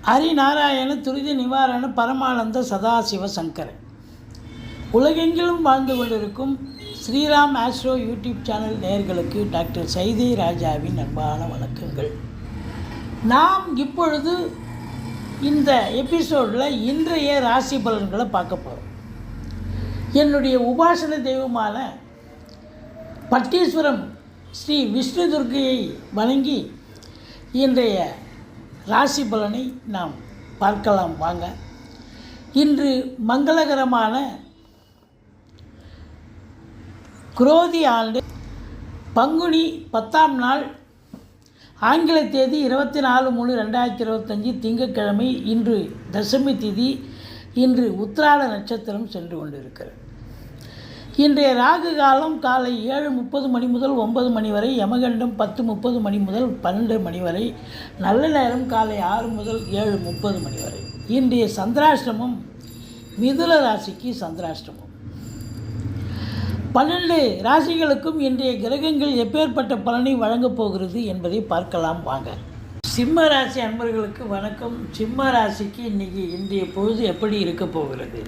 ஹரிநாராயண துரித நிவாரண பரமானந்த சதாசிவ சங்கரன். உலகெங்கிலும் வாழ்ந்து கொண்டிருக்கும் ஸ்ரீராம் ஆஸ்ட்ரோ யூடியூப் சேனல் நேயர்களுக்கு டாக்டர் சைதை ராஜாவின் அன்பான வணக்கங்கள். நாம் இப்பொழுது இந்த எபிசோடில் இன்றைய ராசி பலன்களை பார்க்க போகிறோம். என்னுடைய உபாசன தெய்வமான பட்டீஸ்வரம் ஸ்ரீ விஷ்ணு துர்க்கையை வணங்கி இன்றைய ராசி பலனை நாம் பார்க்கலாம் வாங்க. இன்று மங்களகரமான குரோதி ஆண்டு பங்குனி 10ஆம் நாள், ஆங்கில தேதி 24/3/2025 திங்கட்கிழமை. இன்று தசமி திதி. இன்று உத்திராட நட்சத்திரம் சென்று கொண்டிருக்கிறது. இன்றைய ராகு காலம் காலை 7:30 மணி முதல் 9 மணி வரை, யமகண்டம் 10:30 மணி முதல் 12 மணி வரை, நல்ல நேரம் காலை 6 முதல் 7:30 மணி வரை. இன்றைய சந்திராஷ்டமம் மிதுன ராசிக்கு சந்திராஷ்டமம். 12 ராசிகளுக்கும் இன்றைய கிரகங்கள் எப்பேற்பட்ட பலனை வழங்கப் போகிறது என்பதை பார்க்கலாம் வாங்க. சிம்ம ராசி அன்பர்களுக்கு வணக்கம். சிம்ம ராசிக்கு இன்றைய பொழுது எப்படி இருக்க போகிறது?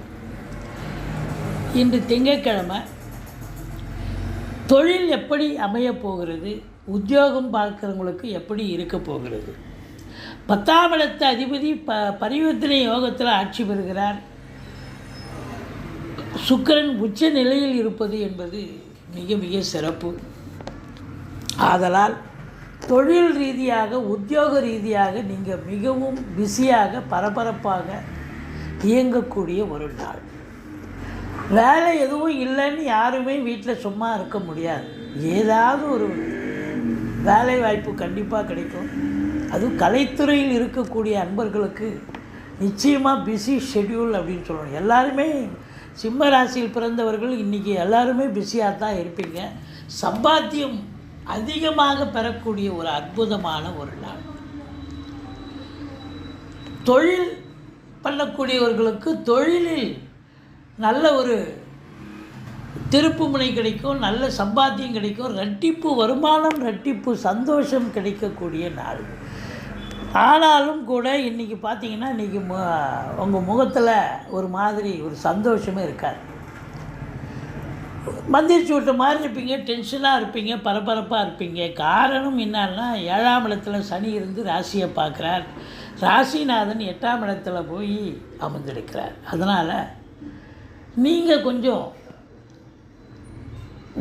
இன்று திங்கட்கிழமை. தொழில் எப்படி அமையப் போகிறது? உத்தியோகம் பார்க்குறவங்களுக்கு எப்படி இருக்க போகிறது? 10ஆம் இடத்து அதிபதி பரிவர்த்தனை யோகத்தில் ஆட்சி பெறுகிறார். சுக்கிரன் உச்ச நிலையில் இருப்பது என்பது மிக மிக சிறப்பு. ஆதலால் தொழில் ரீதியாக, உத்தியோக ரீதியாக நீங்கள் மிகவும் பிஸியாக பரபரப்பாக இயங்கக்கூடிய ஒரு நாள். வேலை எதுவும் இல்லைன்னு யாருமே வீட்டில் சும்மா இருக்க முடியாது. ஏதாவது ஒரு வேலை வாய்ப்பு கண்டிப்பாக கிடைக்கும். அதுவும் கலைத்துறையில் இருக்கக்கூடிய அன்பர்களுக்கு நிச்சயமாக பிஸி ஷெட்யூல் அப்படின்னு சொல்லணும். எல்லாருமே சிம்ம ராசியில் பிறந்தவர்கள் இன்றைக்கி எல்லாருமே பிஸியாக தான் இருப்பீங்க. சம்பாத்தியம் அதிகமாக பெறக்கூடிய ஒரு அற்புதமான ஒரு நாள். தொழில் பண்ணக்கூடியவர்களுக்கு தொழிலில் நல்ல ஒரு திருப்புமுனை கிடைக்கும், நல்ல சம்பாத்தியம் கிடைக்கும், ரெட்டிப்பு வருமானம், ரெட்டிப்பு சந்தோஷம் கிடைக்கக்கூடிய நாள். ஆனாலும் கூட இன்றைக்கி பார்த்தீங்கன்னா இன்றைக்கி உங்கள் முகத்தில் ஒரு மாதிரி ஒரு சந்தோஷமே இருக்காது. மந்திரிச்சு விட்ட மாதிரி இருப்பீங்க, டென்ஷனாக இருப்பீங்க, பரபரப்பாக இருப்பீங்க. காரணம் என்னன்னா, 7ஆம் இடத்துல சனி இருந்து ராசியை பார்க்குறார். ராசிநாதன் 8ஆம் இடத்துல போய் அமர்ந்திருக்கிறார். அதனால் நீங்கள் கொஞ்சம்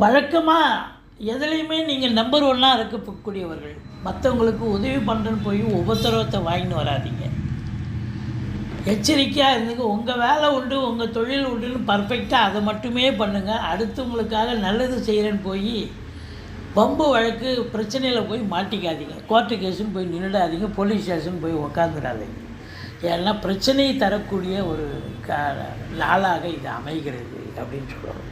வழக்கமாக எதுலேயுமே நீங்கள் நம்பர் 1ஆக இருக்கக்கூடியவர்கள். மற்றவங்களுக்கு உதவி பண்ணுறன்னு போய் உபத்திரவத்தை வாங்கின்னு வராதிங்க. எச்சரிக்கையாக இருந்துங்க. உங்கள் வேலை உண்டு, உங்கள் தொழில் உண்டுன்னு பர்ஃபெக்டாக அதை மட்டுமே பண்ணுங்கள். அடுத்தவங்களுக்காக நல்லது செய்கிறேன்னு போய் பம்பு வழக்கு பிரச்சனையில் போய் மாட்டிக்காதீங்க. கோர்ட்டு கேஸுன்னு போய் நின்றுடாதீங்க. போலீஸ் ஸ்டேஷன் போய் உக்காந்துடாதீங்க. ஏன்னா பிரச்சனையை தரக்கூடிய ஒரு நாளாக இது அமைகிறது அப்படின்னு சொல்லுவாங்க.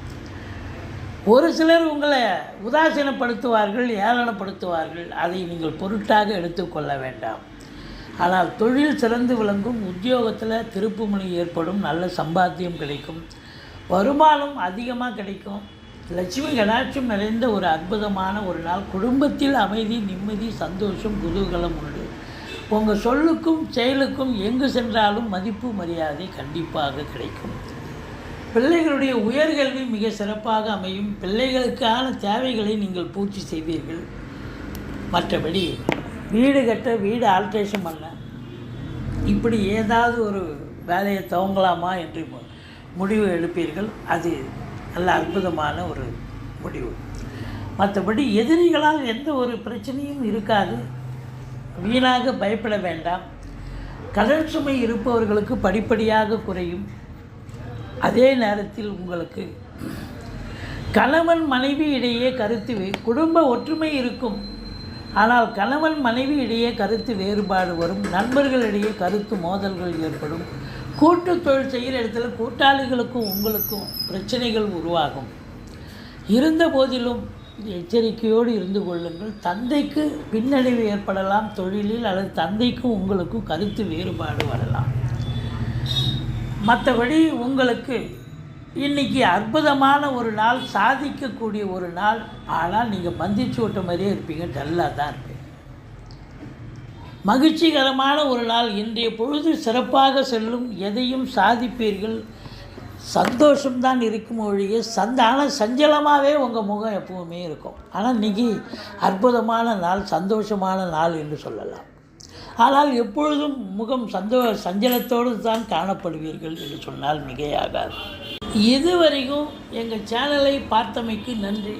ஒரு சிலர் உங்களை உதாசீனப்படுத்துவார்கள், ஏளனப்படுத்துவார்கள். அதை நீங்கள் பொருட்டாக எடுத்துக்கொள்ள வேண்டாம். ஆனால் தொழில் சிறந்து விளங்கும். உத்தியோகத்தில் திருப்புமுனை ஏற்படும். நல்ல சம்பாத்தியம் கிடைக்கும். வருமானம் அதிகமாக கிடைக்கும். லட்சுமி கடாட்சம் நிறைந்த ஒரு அற்புதமான ஒரு நாள். குடும்பத்தில் அமைதி, நிம்மதி, சந்தோஷம், குதூகலம் உண்டு. உங்கள் சொல்லுக்கும் செயலுக்கும் எங்கு சென்றாலும் மதிப்பு மரியாதை கண்டிப்பாக கிடைக்கும். பிள்ளைகளுடைய உயர்கல்வி மிக சிறப்பாக அமையும். பிள்ளைகளுக்கான தேவைகளை நீங்கள் பூர்த்தி செய்வீர்கள். மற்றபடி வீடு கட்ட, வீடு ஆல்ட்ரேஷன் பண்ண, இப்படி ஏதாவது ஒரு வேலையை துவங்கலாமா என்று முடிவு எடுப்பீர்கள். அது நல்ல அற்புதமான ஒரு முடிவு. மற்றபடி எதிரிகளால் எந்த ஒரு பிரச்சனையும் இருக்காது. வீணாக பயப்பட வேண்டாம். கடன் சுமை இருப்பவர்களுக்கு படிப்படியாக குறையும். அதே நேரத்தில் உங்களுக்கு கணவன் மனைவி இடையே குடும்ப ஒற்றுமை இருக்கும். ஆனால் கணவன் மனைவி இடையே கருத்து வேறுபாடு வரும். நண்பர்களிடையே கருத்து மோதல்கள் ஏற்படும். கூட்டு தொழில் செய்கிற இடத்துல கூட்டாளிகளுக்கும் உங்களுக்கும் பிரச்சனைகள் உருவாகும். இருந்த போதிலும் எச்சரிக்கையோடு இருந்து கொள்ளுங்கள். தந்தைக்கு பின்னடைவு ஏற்படலாம் தொழிலில், அல்லது தந்தைக்கும் உங்களுக்கும் கருத்து வேறுபாடு வரலாம். மற்றபடி உங்களுக்கு இன்றைக்கி அற்புதமான ஒரு நாள், சாதிக்கக்கூடிய ஒரு நாள். ஆனால் நீங்கள் மந்திரிச்சு விட்ட மாதிரியே இருப்பீங்க, டல்லாக தான் இருப்பீங்க. மகிழ்ச்சிகரமான ஒரு நாள். இன்றைய பொழுது சிறப்பாக செல்லும். எதையும் சாதிப்பீர்கள். சந்தோஷம்தான் இருக்கும் ஒழிய ஆனால் சஞ்சலமாகவே உங்கள் முகம் எப்பவுமே இருக்கும். ஆனால் இன்றைக்கி அற்புதமான நாள், சந்தோஷமான நாள் என்று சொல்லலாம். ஆனால் எப்பொழுதும் முகம் சஞ்சலத்தோடு தான் காணப்படுவீர்கள் என்று சொன்னால் மிகையாகாது. இதுவரைக்கும் எங்கள் சேனலை பார்த்தமைக்கு நன்றி.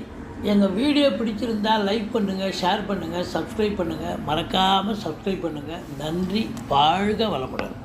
எங்கள் வீடியோ பிடிச்சிருந்தால் லைக் பண்ணுங்கள், ஷேர் பண்ணுங்கள், சப்ஸ்கிரைப் பண்ணுங்கள். மறக்காமல் சப்ஸ்கிரைப் பண்ணுங்கள். நன்றி. வாழ்க வளமுடன்.